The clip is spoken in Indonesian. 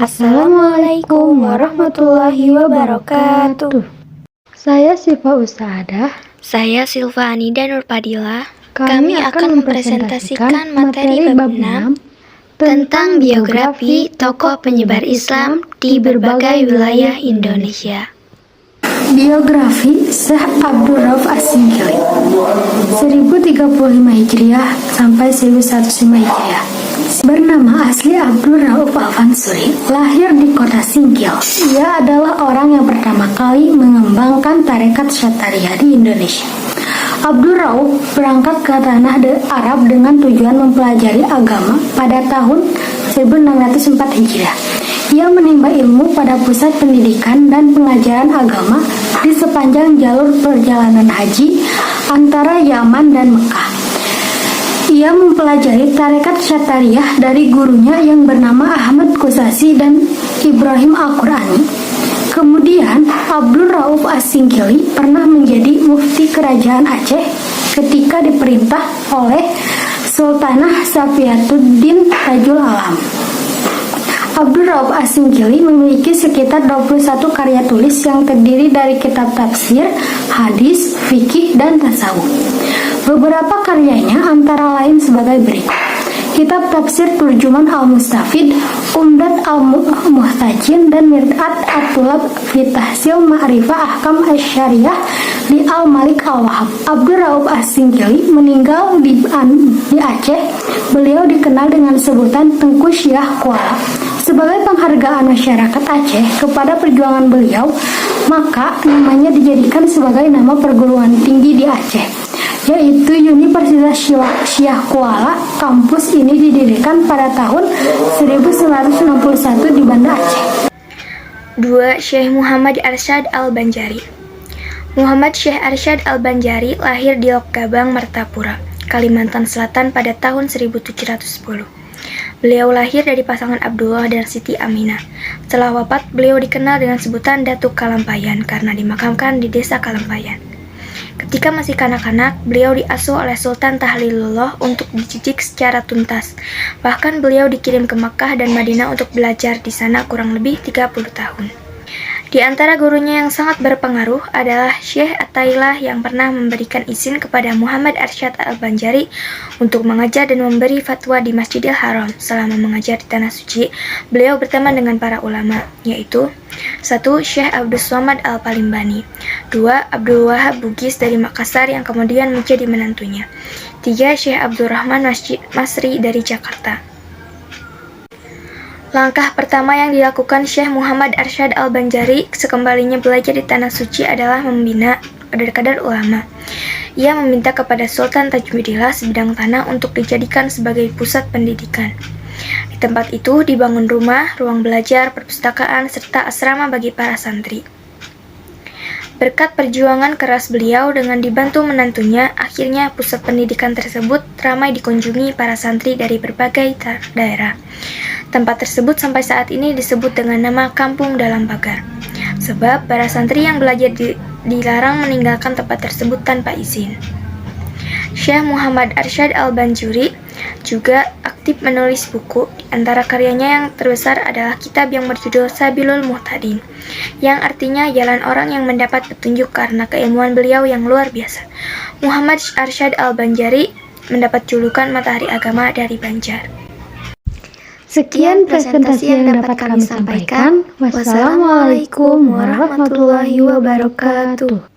Assalamualaikum warahmatullahi wabarakatuh. Saya Sifa Usaadah. Saya Silvani dan Nurpadila. Kami akan mempresentasikan materi bab 6 tentang biografi tokoh penyebar Islam di berbagai wilayah Indonesia. Biografi Syekh Abdul Rauf As-Singkili 1035 Hijriah sampai 1105 Hijriah. Bernama asli Abdul Rauf Al-Mansuri, lahir di kota Singkil. Ia adalah orang yang pertama kali mengembangkan tarekat Syatariah di Indonesia. Abdul Rauf berangkat ke tanah Arab dengan tujuan mempelajari agama pada tahun 1604 Hijriah. Ia menimba ilmu pada pusat pendidikan dan pengajaran agama di sepanjang jalur perjalanan haji antara Yaman dan Mekah. Ia mempelajari tarekat Syatariah dari gurunya yang bernama Ahmad Kusasi dan Ibrahim Al-Qurani. Kemudian, Abdul Rauf As-Singkili pernah menjadi mufti kerajaan Aceh ketika diperintah oleh Sultanah Safiyatuddin Tajul Alam. Abdul Rauf As-Singkili memiliki sekitar 21 karya tulis yang terdiri dari kitab tafsir, hadis, fikih, dan tasawuf. Beberapa karyanya antara lain sebagai berikut: kitab tafsir Turjuman Al-Mustafid, Umdat Al-Muhtajin, dan Mir'at At-Tulab fi Tahsil Ma'rifah Ahkam Asy-Syariah li Al-Malik Al-Wahhab. Abdul Rauf As-Singkili meninggal di Aceh. Beliau dikenal dengan sebutan Tengku Syah Kuala. Sebagai penghargaan masyarakat Aceh kepada perjuangan beliau, maka namanya dijadikan sebagai nama perguruan tinggi di Aceh, yaitu Universitas Syah Kuala. Kampus ini didirikan pada tahun 1961 di Banda Aceh. 2. Syekh Muhammad Arsyad Al-Banjari. Muhammad Syekh Arsyad Al-Banjari lahir di Lokgabang, Martapura, Kalimantan Selatan pada tahun 1710. Beliau lahir dari pasangan Abdullah dan Siti Aminah. Setelah wafat, beliau dikenal dengan sebutan Datuk Kalampayan karena dimakamkan di desa Kalampayan. Ketika masih kanak-kanak, beliau diasuh oleh Sultan Tahlilullah untuk dididik secara tuntas. Bahkan beliau dikirim ke Makkah dan Madinah untuk belajar di sana kurang lebih 30 tahun. Di antara gurunya yang sangat berpengaruh adalah Syekh At-Tailah yang pernah memberikan izin kepada Muhammad Arsyad Al-Banjari untuk mengajar dan memberi fatwa di Masjidil Haram. Selama mengajar di Tanah Suci, beliau berteman dengan para ulama, yaitu 1. Syekh Abdus Somad Al-Palimbani, 2. Abdul Wahab Bugis dari Makassar yang kemudian menjadi menantunya, 3. Syekh Abdurrahman Masri dari Jakarta. Langkah pertama yang dilakukan Syekh Muhammad Arsyad Al-Banjari sekembalinya belajar di Tanah Suci adalah membina kader-kader ulama. Ia meminta kepada Sultan Tajmidillah sebidang tanah untuk dijadikan sebagai pusat pendidikan. Di tempat itu dibangun rumah, ruang belajar, perpustakaan, serta asrama bagi para santri. Berkat perjuangan keras beliau dengan dibantu menantunya, akhirnya pusat pendidikan tersebut ramai dikunjungi para santri dari berbagai daerah. Tempat tersebut sampai saat ini disebut dengan nama Kampung Dalam Pagar, sebab para santri yang belajar dilarang meninggalkan tempat tersebut tanpa izin. Syekh Muhammad Arsyad Al-Banjari juga aktif menulis buku. Di antara karyanya yang terbesar adalah kitab yang berjudul Sabilul Muhtadin, yang artinya jalan orang yang mendapat petunjuk karena keilmuan beliau yang luar biasa. Muhammad Arsyad Al-Banjari mendapat julukan Matahari Agama dari Banjar. Sekian presentasi yang dapat kami sampaikan. Wassalamualaikum warahmatullahi wabarakatuh.